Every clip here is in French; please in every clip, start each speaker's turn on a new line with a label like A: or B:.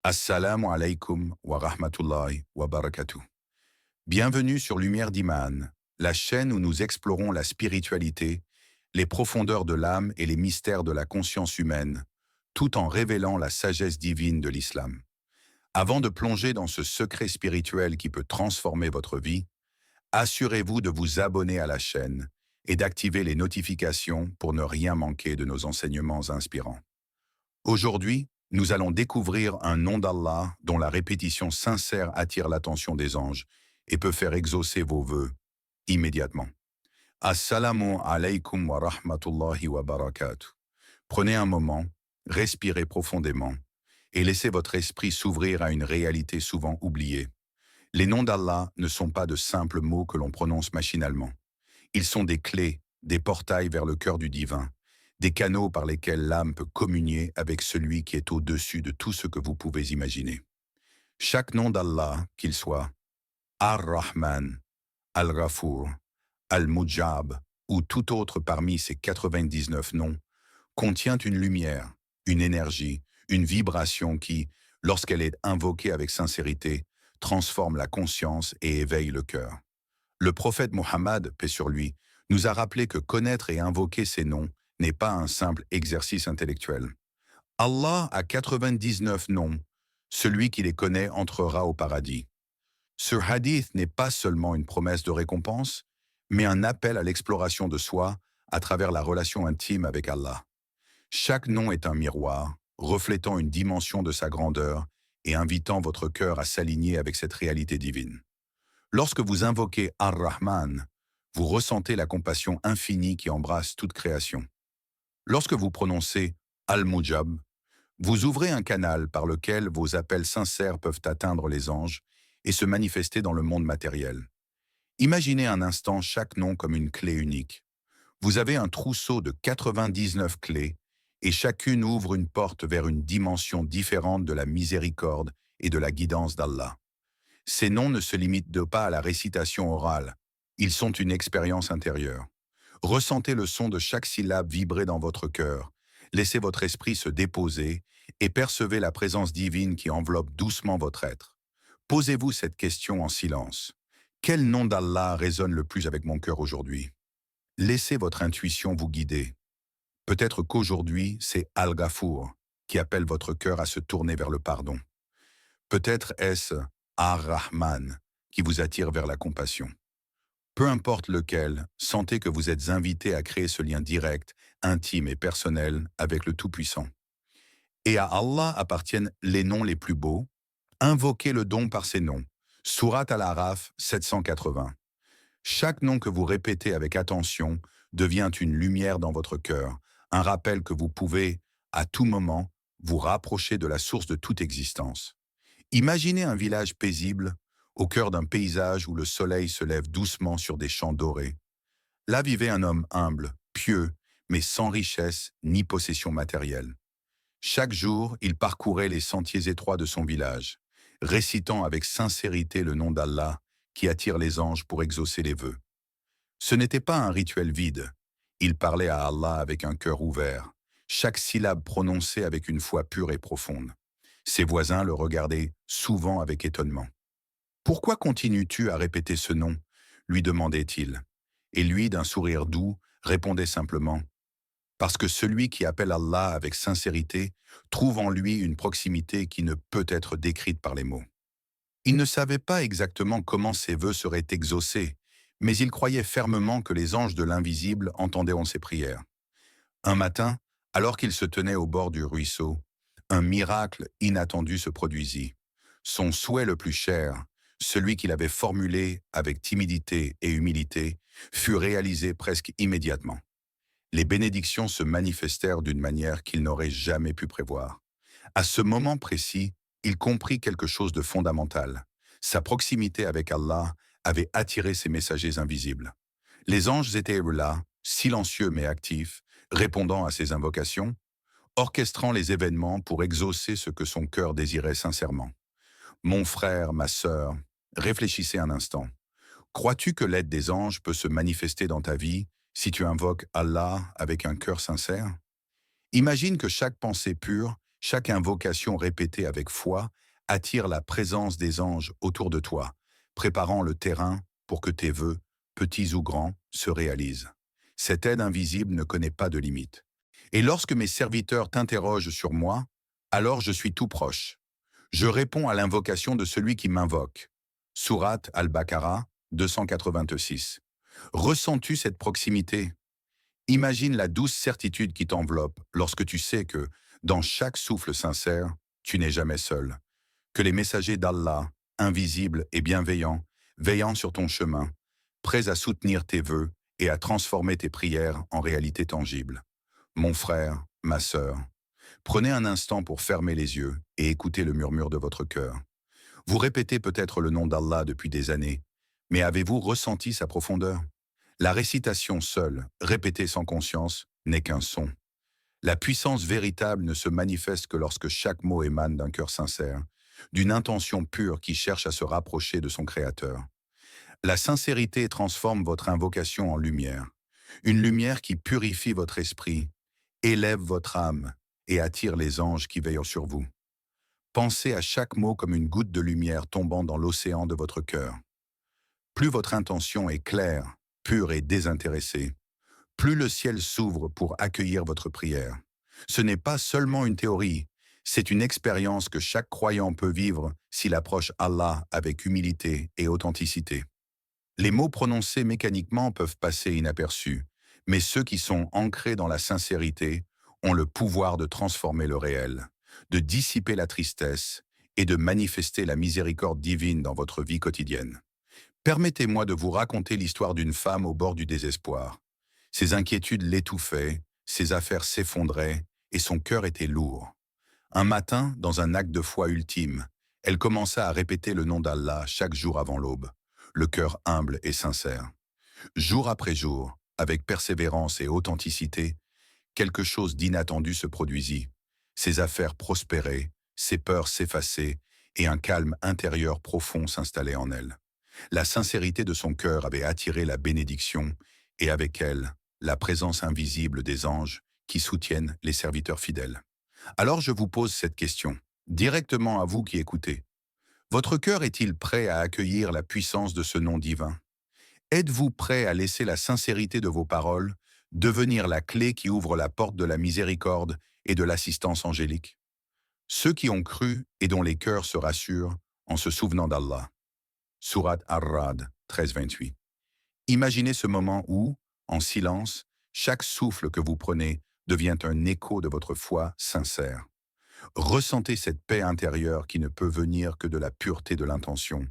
A: Assalamu alaikum wa rahmatullahi wa barakatuh. Bienvenue sur Lumière d'Iman, la chaîne où nous explorons la spiritualité, les profondeurs de l'âme et les mystères de la conscience humaine, tout en révélant la sagesse divine de l'islam. Avant de plonger dans ce secret spirituel qui peut transformer votre vie, assurez-vous de vous abonner à la chaîne et d'activer les notifications pour ne rien manquer de nos enseignements inspirants. Aujourd'hui, nous allons découvrir un nom d'Allah dont la répétition sincère attire l'attention des anges et peut faire exaucer vos vœux immédiatement. Assalamu alaikum wa rahmatullahi wa barakatuh. Prenez un moment, respirez profondément et laissez votre esprit s'ouvrir à une réalité souvent oubliée. Les noms d'Allah ne sont pas de simples mots que l'on prononce machinalement. Ils sont des clés, des portails vers le cœur du divin, des canaux par lesquels l'âme peut communier avec celui qui est au-dessus de tout ce que vous pouvez imaginer. Chaque nom d'Allah, qu'il soit Ar-Rahman, Al-Ghafour, Al-Mujab ou tout autre parmi ces 99 noms, contient une lumière, une énergie, une vibration qui, lorsqu'elle est invoquée avec sincérité, transforme la conscience et éveille le cœur. Le prophète Mohammed, paix sur lui, nous a rappelé que connaître et invoquer ces noms n'est pas un simple exercice intellectuel. Allah a 99 noms. Celui qui les connaît entrera au paradis. Ce hadith n'est pas seulement une promesse de récompense, mais un appel à l'exploration de soi à travers la relation intime avec Allah. Chaque nom est un miroir, reflétant une dimension de sa grandeur et invitant votre cœur à s'aligner avec cette réalité divine. Lorsque vous invoquez Ar-Rahman, vous ressentez la compassion infinie qui embrasse toute création. Lorsque vous prononcez Al-Mujab, vous ouvrez un canal par lequel vos appels sincères peuvent atteindre les anges et se manifester dans le monde matériel. Imaginez un instant chaque nom comme une clé unique. Vous avez un trousseau de 99 clés et chacune ouvre une porte vers une dimension différente de la miséricorde et de la guidance d'Allah. Ces noms ne se limitent pas à la récitation orale, ils sont une expérience intérieure. Ressentez le son de chaque syllabe vibrer dans votre cœur, laissez votre esprit se déposer et percevez la présence divine qui enveloppe doucement votre être. Posez-vous cette question en silence. Quel nom d'Allah résonne le plus avec mon cœur aujourd'hui? Laissez votre intuition vous guider. Peut-être qu'aujourd'hui, c'est Al-Ghafour qui appelle votre cœur à se tourner vers le pardon. Peut-être est-ce Ar-Rahman qui vous attire vers la compassion. Peu importe lequel, sentez que vous êtes invité à créer ce lien direct, intime et personnel avec le Tout-Puissant. Et à Allah appartiennent les noms les plus beaux. Invoquez le don par ces noms. Surat Al-Araf 780. Chaque nom que vous répétez avec attention devient une lumière dans votre cœur, un rappel que vous pouvez, à tout moment, vous rapprocher de la source de toute existence. Imaginez un village paisible, au cœur d'un paysage où le soleil se lève doucement sur des champs dorés. Là vivait un homme humble, pieux, mais sans richesse ni possession matérielle. Chaque jour, il parcourait les sentiers étroits de son village, récitant avec sincérité le nom d'Allah qui attire les anges pour exaucer les vœux. Ce n'était pas un rituel vide. Il parlait à Allah avec un cœur ouvert, chaque syllabe prononcée avec une foi pure et profonde. Ses voisins le regardaient souvent avec étonnement. « Pourquoi continues-tu à répéter ce nom ?» lui demandait-il. Et lui, d'un sourire doux, répondait simplement « Parce que celui qui appelle Allah avec sincérité trouve en lui une proximité qui ne peut être décrite par les mots. » Il ne savait pas exactement comment ses vœux seraient exaucés, mais il croyait fermement que les anges de l'invisible entendaient ses prières. Un matin, alors qu'il se tenait au bord du ruisseau, un miracle inattendu se produisit. Son souhait le plus cher, celui qu'il avait formulé avec timidité et humilité, fut réalisé presque immédiatement. Les bénédictions se manifestèrent d'une manière qu'il n'aurait jamais pu prévoir. À ce moment précis, il comprit quelque chose de fondamental. Sa proximité avec Allah avait attiré ses messagers invisibles. Les anges étaient là, silencieux mais actifs, répondant à ses invocations, orchestrant les événements pour exaucer ce que son cœur désirait sincèrement. Mon frère, ma sœur, réfléchissez un instant. Crois-tu que l'aide des anges peut se manifester dans ta vie si tu invoques Allah avec un cœur sincère? Imagine que chaque pensée pure Chaque invocation répétée avec foi attire la présence des anges autour de toi, préparant le terrain pour que tes vœux, petits ou grands, se réalisent. Cette aide invisible ne connaît pas de limite. Et lorsque mes serviteurs t'interrogent sur moi, alors je suis tout proche. Je réponds à l'invocation de celui qui m'invoque. Sourate Al-Baqarah 286. Ressens-tu cette proximité? Imagine la douce certitude qui t'enveloppe lorsque tu sais que, dans chaque souffle sincère, tu n'es jamais seul, que les messagers d'Allah, invisibles et bienveillants, veillant sur ton chemin, prêts à soutenir tes vœux et à transformer tes prières en réalité tangible. Mon frère, ma sœur, prenez un instant pour fermer les yeux et écouter le murmure de votre cœur. Vous répétez peut-être le nom d'Allah depuis des années, mais avez-vous ressenti sa profondeur? La récitation seule, répétée sans conscience, n'est qu'un son. La puissance véritable ne se manifeste que lorsque chaque mot émane d'un cœur sincère, d'une intention pure qui cherche à se rapprocher de son Créateur. La sincérité transforme votre invocation en lumière, une lumière qui purifie votre esprit, élève votre âme et attire les anges qui veillent sur vous. Pensez à chaque mot comme une goutte de lumière tombant dans l'océan de votre cœur. Plus votre intention est claire, pure et désintéressée, plus le ciel s'ouvre pour accueillir votre prière. Ce n'est pas seulement une théorie, c'est une expérience que chaque croyant peut vivre s'il approche Allah avec humilité et authenticité. Les mots prononcés mécaniquement peuvent passer inaperçus, mais ceux qui sont ancrés dans la sincérité ont le pouvoir de transformer le réel, de dissiper la tristesse et de manifester la miséricorde divine dans votre vie quotidienne. Permettez-moi de vous raconter l'histoire d'une femme au bord du désespoir. Ses inquiétudes l'étouffaient, ses affaires s'effondraient et son cœur était lourd. Un matin, dans un acte de foi ultime, elle commença à répéter le nom d'Allah chaque jour avant l'aube, le cœur humble et sincère. Jour après jour, avec persévérance et authenticité, quelque chose d'inattendu se produisit. Ses affaires prospéraient, ses peurs s'effaçaient et un calme intérieur profond s'installait en elle. La sincérité de son cœur avait attiré la bénédiction et avec elle, la présence invisible des anges qui soutiennent les serviteurs fidèles. Alors je vous pose cette question, directement à vous qui écoutez. Votre cœur est-il prêt à accueillir la puissance de ce nom divin? Êtes-vous prêt à laisser la sincérité de vos paroles devenir la clé qui ouvre la porte de la miséricorde et de l'assistance angélique? Ceux qui ont cru et dont les cœurs se rassurent en se souvenant d'Allah. Sourate Ar-Ra'd 13-28. Imaginez ce moment où, en silence, chaque souffle que vous prenez devient un écho de votre foi sincère. Ressentez cette paix intérieure qui ne peut venir que de la pureté de l'intention,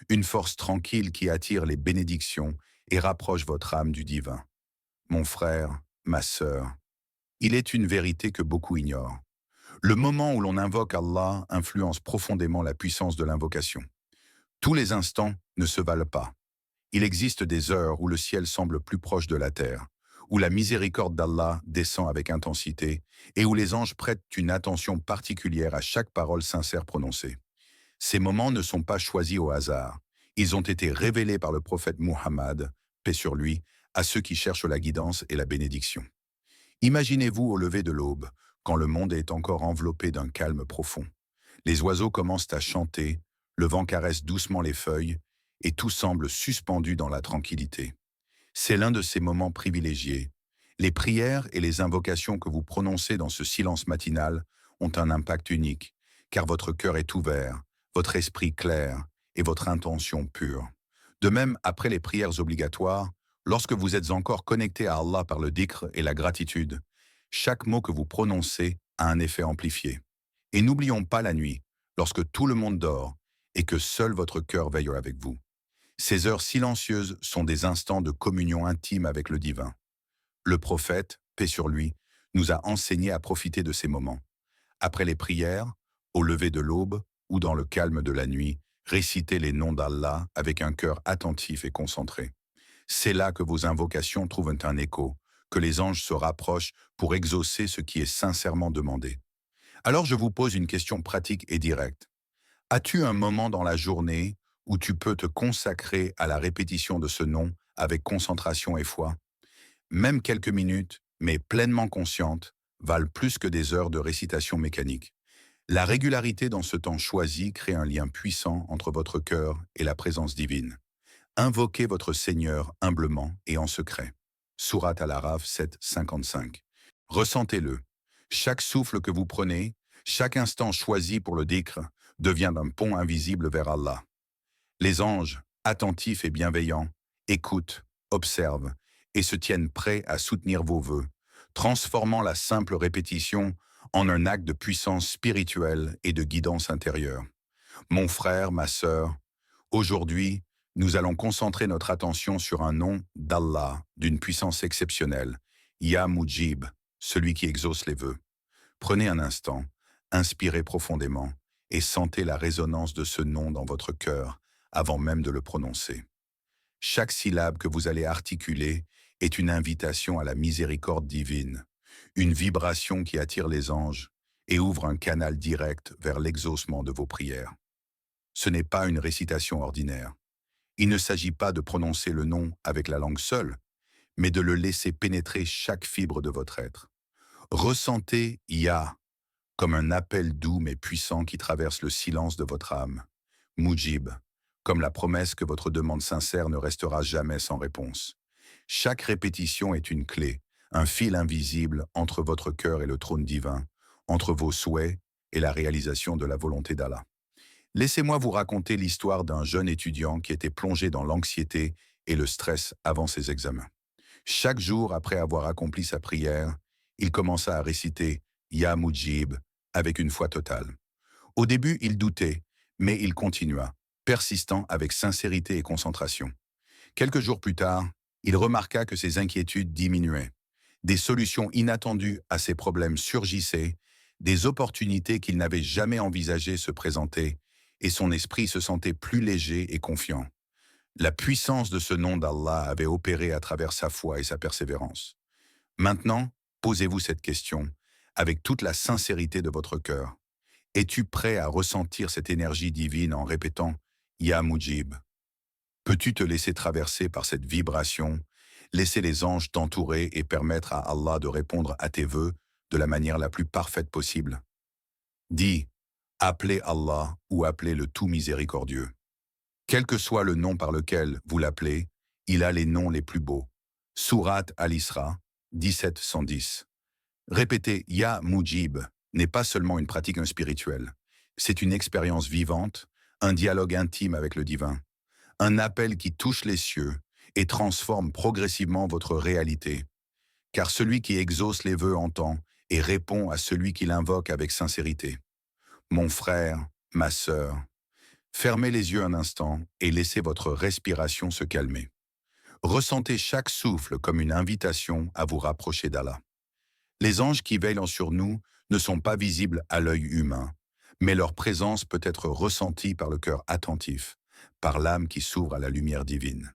A: une force tranquille qui attire les bénédictions et rapproche votre âme du divin. Mon frère, ma sœur, il est une vérité que beaucoup ignorent. Le moment où l'on invoque Allah influence profondément la puissance de l'invocation. Tous les instants ne se valent pas. Il existe des heures où le ciel semble plus proche de la terre, où la miséricorde d'Allah descend avec intensité et où les anges prêtent une attention particulière à chaque parole sincère prononcée. Ces moments ne sont pas choisis au hasard. Ils ont été révélés par le prophète Muhammad, paix sur lui, à ceux qui cherchent la guidance et la bénédiction. Imaginez-vous au lever de l'aube, quand le monde est encore enveloppé d'un calme profond. Les oiseaux commencent à chanter, le vent caresse doucement les feuilles, et tout semble suspendu dans la tranquillité. C'est l'un de ces moments privilégiés. Les prières et les invocations que vous prononcez dans ce silence matinal ont un impact unique, car votre cœur est ouvert, votre esprit clair et votre intention pure. De même, après les prières obligatoires, lorsque vous êtes encore connecté à Allah par le dhikr et la gratitude, chaque mot que vous prononcez a un effet amplifié. Et n'oublions pas la nuit, lorsque tout le monde dort et que seul votre cœur veille avec vous. Ces heures silencieuses sont des instants de communion intime avec le divin. Le prophète, paix sur lui, nous a enseigné à profiter de ces moments. Après les prières, au lever de l'aube ou dans le calme de la nuit, récitez les noms d'Allah avec un cœur attentif et concentré. C'est là que vos invocations trouvent un écho, que les anges se rapprochent pour exaucer ce qui est sincèrement demandé. Alors je vous pose une question pratique et directe. As-tu un moment dans la journée où tu peux te consacrer à la répétition de ce nom avec concentration et foi? Même quelques minutes, mais pleinement conscientes, valent plus que des heures de récitation mécanique. La régularité dans ce temps choisi crée un lien puissant entre votre cœur et la présence divine. Invoquez votre Seigneur humblement et en secret. Sourate Al-Araf 7, 55. Ressentez-le. Chaque souffle que vous prenez, chaque instant choisi pour le dhikr, devient un pont invisible vers Allah. Les anges, attentifs et bienveillants, écoutent, observent et se tiennent prêts à soutenir vos vœux, transformant la simple répétition en un acte de puissance spirituelle et de guidance intérieure. Mon frère, ma sœur, aujourd'hui, nous allons concentrer notre attention sur un nom d'Allah d'une puissance exceptionnelle, Ya Mujib, celui qui exauce les vœux. Prenez un instant, inspirez profondément et sentez la résonance de ce nom dans votre cœur avant même de le prononcer. Chaque syllabe que vous allez articuler est une invitation à la miséricorde divine, une vibration qui attire les anges et ouvre un canal direct vers l'exaucement de vos prières. Ce n'est pas une récitation ordinaire. Il ne s'agit pas de prononcer le nom avec la langue seule, mais de le laisser pénétrer chaque fibre de votre être. Ressentez Ya comme un appel doux mais puissant qui traverse le silence de votre âme. Mujib, comme la promesse que votre demande sincère ne restera jamais sans réponse. Chaque répétition est une clé, un fil invisible entre votre cœur et le trône divin, entre vos souhaits et la réalisation de la volonté d'Allah. Laissez-moi vous raconter l'histoire d'un jeune étudiant qui était plongé dans l'anxiété et le stress avant ses examens. Chaque jour après avoir accompli sa prière, il commença à réciter Ya Mujib avec une foi totale. Au début, il doutait, mais il continua, persistant avec sincérité et concentration. Quelques jours plus tard, il remarqua que ses inquiétudes diminuaient. Des solutions inattendues à ses problèmes surgissaient, des opportunités qu'il n'avait jamais envisagées se présentaient, et son esprit se sentait plus léger et confiant. La puissance de ce nom d'Allah avait opéré à travers sa foi et sa persévérance. Maintenant, posez-vous cette question, avec toute la sincérité de votre cœur. Es-tu prêt à ressentir cette énergie divine en répétant « Ya Mujib » ? Peux-tu te laisser traverser par cette vibration, laisser les anges t'entourer et permettre à Allah de répondre à tes vœux de la manière la plus parfaite possible? Dis « Appelez Allah » ou « Appelez le tout miséricordieux ». Quel que soit le nom par lequel vous l'appelez, il a les noms les plus beaux. Sourate Al-Isra 17-110. Répéter « Ya Mujib » n'est pas seulement une pratique spirituelle. C'est une expérience vivante, un dialogue intime avec le divin, un appel qui touche les cieux et transforme progressivement votre réalité. Car celui qui exauce les vœux entend et répond à celui qui l'invoque avec sincérité. Mon frère, ma sœur, fermez les yeux un instant et laissez votre respiration se calmer. Ressentez chaque souffle comme une invitation à vous rapprocher d'Allah. Les anges qui veillent sur nous ne sont pas visibles à l'œil humain, mais leur présence peut être ressentie par le cœur attentif, par l'âme qui s'ouvre à la lumière divine.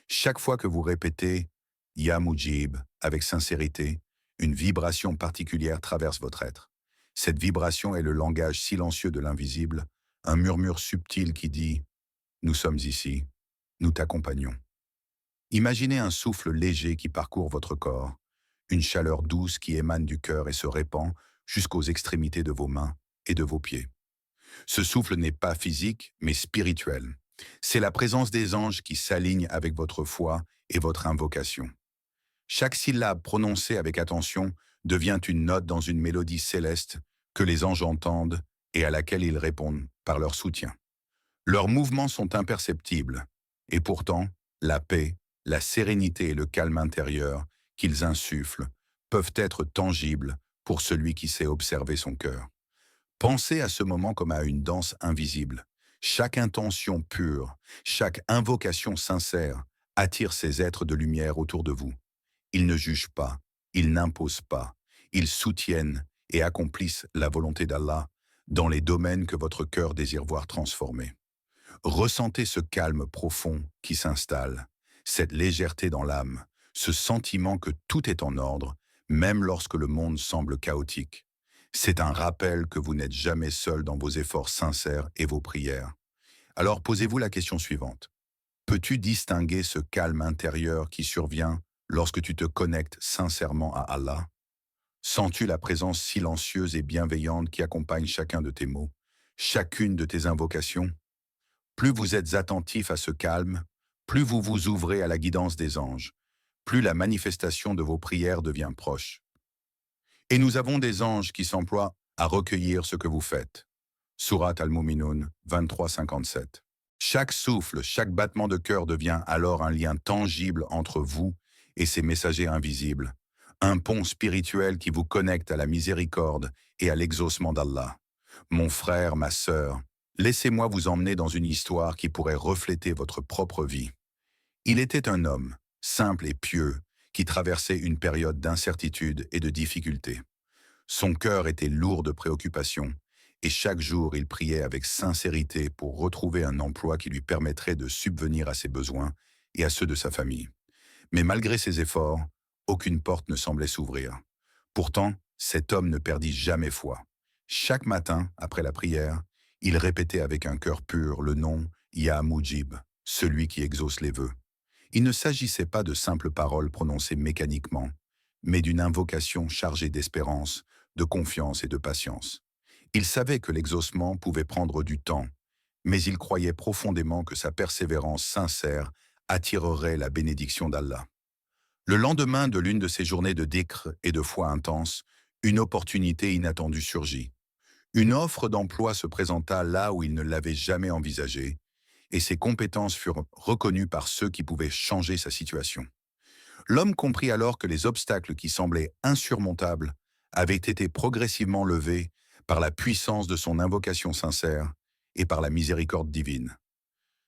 A: Chaque fois que vous répétez « Ya Mujib » avec sincérité, une vibration particulière traverse votre être. Cette vibration est le langage silencieux de l'invisible, un murmure subtil qui dit « Nous sommes ici, nous t'accompagnons ». Imaginez un souffle léger qui parcourt votre corps, une chaleur douce qui émane du cœur et se répand jusqu'aux extrémités de vos mains et de vos pieds. Ce souffle n'est pas physique, mais spirituel. C'est la présence des anges qui s'aligne avec votre foi et votre invocation. Chaque syllabe prononcée avec attention devient une note dans une mélodie céleste que les anges entendent et à laquelle ils répondent par leur soutien. Leurs mouvements sont imperceptibles, et pourtant, la paix, la sérénité et le calme intérieur qu'ils insufflent peuvent être tangibles pour celui qui sait observer son cœur. Pensez à ce moment comme à une danse invisible. Chaque intention pure, chaque invocation sincère attire ces êtres de lumière autour de vous. Ils ne jugent pas, ils n'imposent pas, ils soutiennent et accomplissent la volonté d'Allah dans les domaines que votre cœur désire voir transformés. Ressentez ce calme profond qui s'installe, cette légèreté dans l'âme, ce sentiment que tout est en ordre, même lorsque le monde semble chaotique. C'est un rappel que vous n'êtes jamais seul dans vos efforts sincères et vos prières. Alors posez-vous la question suivante. Peux-tu distinguer ce calme intérieur qui survient lorsque tu te connectes sincèrement à Allah? Sens-tu la présence silencieuse et bienveillante qui accompagne chacun de tes mots, chacune de tes invocations? Plus vous êtes attentif à ce calme, plus vous vous ouvrez à la guidance des anges, plus la manifestation de vos prières devient proche. Et nous avons des anges qui s'emploient à recueillir ce que vous faites. Surat Al-Mu'minun 23-57. Chaque souffle, chaque battement de cœur devient alors un lien tangible entre vous et ces messagers invisibles, un pont spirituel qui vous connecte à la miséricorde et à l'exaucement d'Allah. Mon frère, ma sœur, laissez-moi vous emmener dans une histoire qui pourrait refléter votre propre vie. Il était un homme, simple et pieux, qui traversait une période d'incertitude et de difficulté. Son cœur était lourd de préoccupations, et chaque jour il priait avec sincérité pour retrouver un emploi qui lui permettrait de subvenir à ses besoins et à ceux de sa famille. Mais malgré ses efforts, aucune porte ne semblait s'ouvrir. Pourtant, cet homme ne perdit jamais foi. Chaque matin, après la prière, il répétait avec un cœur pur le nom Ya Mujib, celui qui exauce les vœux. Il ne s'agissait pas de simples paroles prononcées mécaniquement, mais d'une invocation chargée d'espérance, de confiance et de patience. Il savait que l'exaucement pouvait prendre du temps, mais il croyait profondément que sa persévérance sincère attirerait la bénédiction d'Allah. Le lendemain de l'une de ces journées de dhikr et de foi intense, une opportunité inattendue surgit. Une offre d'emploi se présenta là où il ne l'avait jamais envisagée, et ses compétences furent reconnues par ceux qui pouvaient changer sa situation. L'homme comprit alors que les obstacles qui semblaient insurmontables avaient été progressivement levés par la puissance de son invocation sincère et par la miséricorde divine.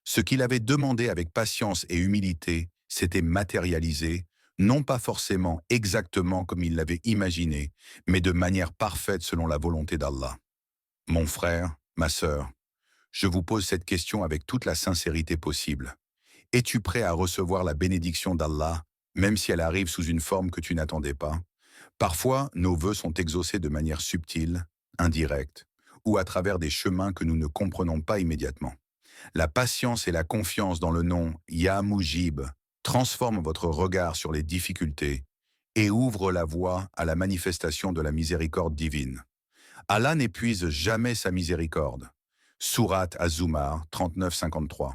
A: Ce qu'il avait demandé avec patience et humilité s'était matérialisé, non pas forcément exactement comme il l'avait imaginé, mais de manière parfaite selon la volonté d'Allah. Mon frère, ma sœur, je vous pose cette question avec toute la sincérité possible. Es-tu prêt à recevoir la bénédiction d'Allah, même si elle arrive sous une forme que tu n'attendais pas? Parfois, nos vœux sont exaucés de manière subtile, indirecte, ou à travers des chemins que nous ne comprenons pas immédiatement. La patience et la confiance dans le nom Ya Mujib transforment votre regard sur les difficultés et ouvrent la voie à la manifestation de la miséricorde divine. Allah n'épuise jamais sa miséricorde. Surat Az-Zumar 39-53.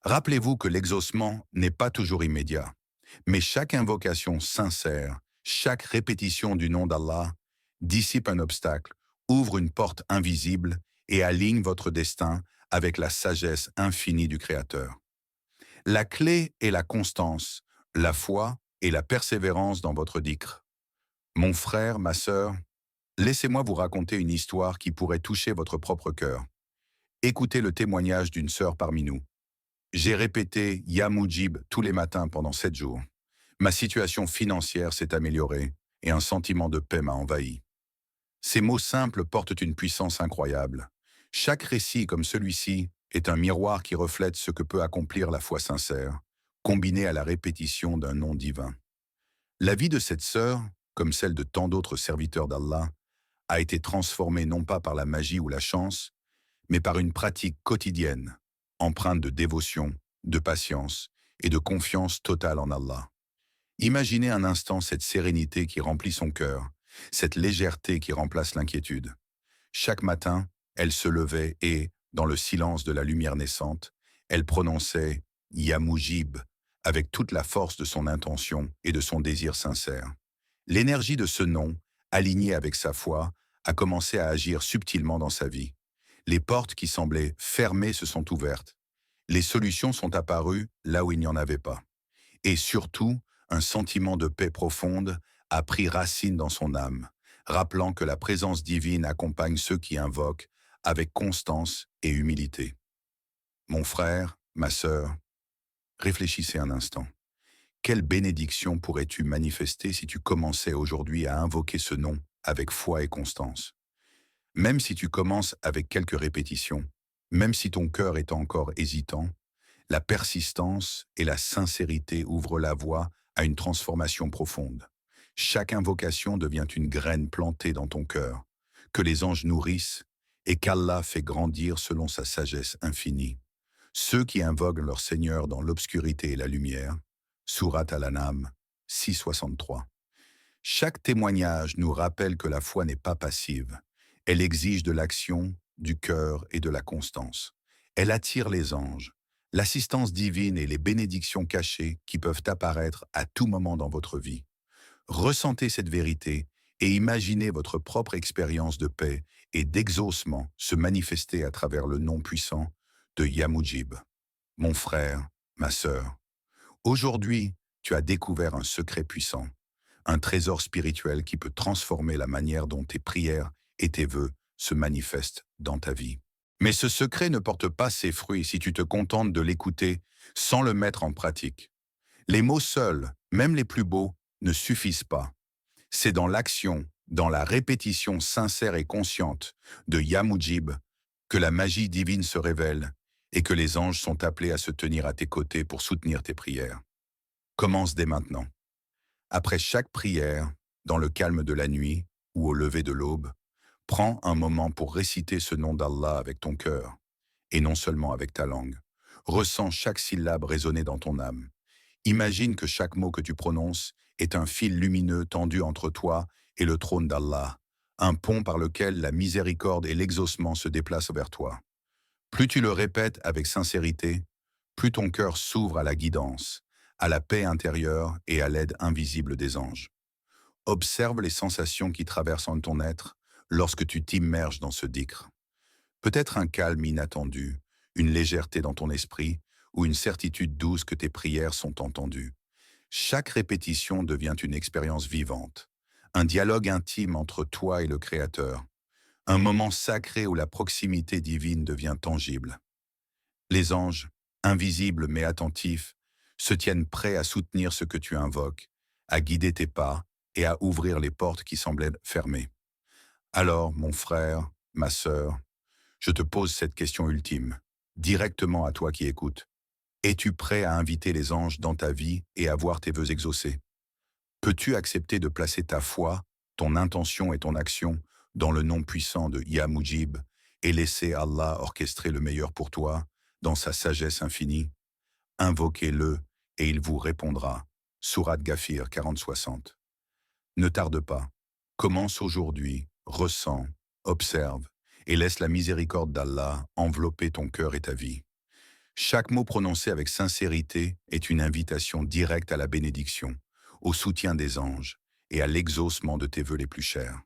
A: Rappelez-vous que l'exaucement n'est pas toujours immédiat, mais chaque invocation sincère, chaque répétition du nom d'Allah dissipe un obstacle, ouvre une porte invisible et aligne votre destin avec la sagesse infinie du Créateur. La clé est la constance, la foi et la persévérance dans votre dhikr. Mon frère, ma sœur, laissez-moi vous raconter une histoire qui pourrait toucher votre propre cœur. Écoutez le témoignage d'une sœur parmi nous. J'ai répété Ya Mujib tous les matins pendant 7 jours. Ma situation financière s'est améliorée et un sentiment de paix m'a envahi. Ces mots simples portent une puissance incroyable. Chaque récit comme celui-ci est un miroir qui reflète ce que peut accomplir la foi sincère, combinée à la répétition d'un nom divin. La vie de cette sœur, comme celle de tant d'autres serviteurs d'Allah, a été transformée non pas par la magie ou la chance, mais par une pratique quotidienne, empreinte de dévotion, de patience et de confiance totale en Allah. Imaginez un instant cette sérénité qui remplit son cœur, cette légèreté qui remplace l'inquiétude. Chaque matin, elle se levait et, dans le silence de la lumière naissante, elle prononçait « Ya Mujib » avec toute la force de son intention et de son désir sincère. L'énergie de ce nom, alignée avec sa foi, a commencé à agir subtilement dans sa vie. Les portes qui semblaient fermées se sont ouvertes. Les solutions sont apparues là où il n'y en avait pas. Et surtout, un sentiment de paix profonde a pris racine dans son âme, rappelant que la présence divine accompagne ceux qui invoquent avec constance et humilité. Mon frère, ma sœur, réfléchissez un instant. Quelle bénédiction pourrais-tu manifester si tu commençais aujourd'hui à invoquer ce nom avec foi et constance? Même si tu commences avec quelques répétitions, même si ton cœur est encore hésitant, la persistance et la sincérité ouvrent la voie à une transformation profonde. Chaque invocation devient une graine plantée dans ton cœur, que les anges nourrissent et qu'Allah fait grandir selon sa sagesse infinie. Ceux qui invoquent leur Seigneur dans l'obscurité et la lumière, Surat Al-An'am 6.63. Chaque témoignage nous rappelle que la foi n'est pas passive. Elle exige de l'action, du cœur et de la constance. Elle attire les anges, l'assistance divine et les bénédictions cachées qui peuvent apparaître à tout moment dans votre vie. Ressentez cette vérité et imaginez votre propre expérience de paix et d'exaucement se manifester à travers le nom puissant de Yamujib. Mon frère, ma sœur, aujourd'hui, tu as découvert un secret puissant, un trésor spirituel qui peut transformer la manière dont tes prières et tes vœux se manifestent dans ta vie. Mais ce secret ne porte pas ses fruits si tu te contentes de l'écouter sans le mettre en pratique. Les mots seuls, même les plus beaux, ne suffisent pas. C'est dans l'action, dans la répétition sincère et consciente de Yamujib que la magie divine se révèle et que les anges sont appelés à se tenir à tes côtés pour soutenir tes prières. Commence dès maintenant. Après chaque prière, dans le calme de la nuit ou au lever de l'aube, prends un moment pour réciter ce nom d'Allah avec ton cœur, et non seulement avec ta langue. Ressens chaque syllabe résonner dans ton âme. Imagine que chaque mot que tu prononces est un fil lumineux tendu entre toi et le trône d'Allah, un pont par lequel la miséricorde et l'exaucement se déplacent vers toi. Plus tu le répètes avec sincérité, plus ton cœur s'ouvre à la guidance, à la paix intérieure et à l'aide invisible des anges. Observe les sensations qui traversent en ton être lorsque tu t'immerges dans ce dhikr. Peut-être un calme inattendu, une légèreté dans ton esprit ou une certitude douce que tes prières sont entendues. Chaque répétition devient une expérience vivante, un dialogue intime entre toi et le Créateur, un moment sacré où la proximité divine devient tangible. Les anges, invisibles mais attentifs, se tiennent prêts à soutenir ce que tu invoques, à guider tes pas et à ouvrir les portes qui semblaient fermées. Alors, mon frère, ma sœur, je te pose cette question ultime, directement à toi qui écoutes. Es-tu prêt à inviter les anges dans ta vie et à voir tes vœux exaucés? Peux-tu accepter de placer ta foi, ton intention et ton action dans le nom puissant de Yamujib et laisser Allah orchestrer le meilleur pour toi, dans sa sagesse infinie? Invoquez-le et il vous répondra. Sourate Ghafir 40-60. Ne tarde pas. Commence aujourd'hui, ressens, observe et laisse la miséricorde d'Allah envelopper ton cœur et ta vie. Chaque mot prononcé avec sincérité est une invitation directe à la bénédiction, au soutien des anges et à l'exaucement de tes vœux les plus chers.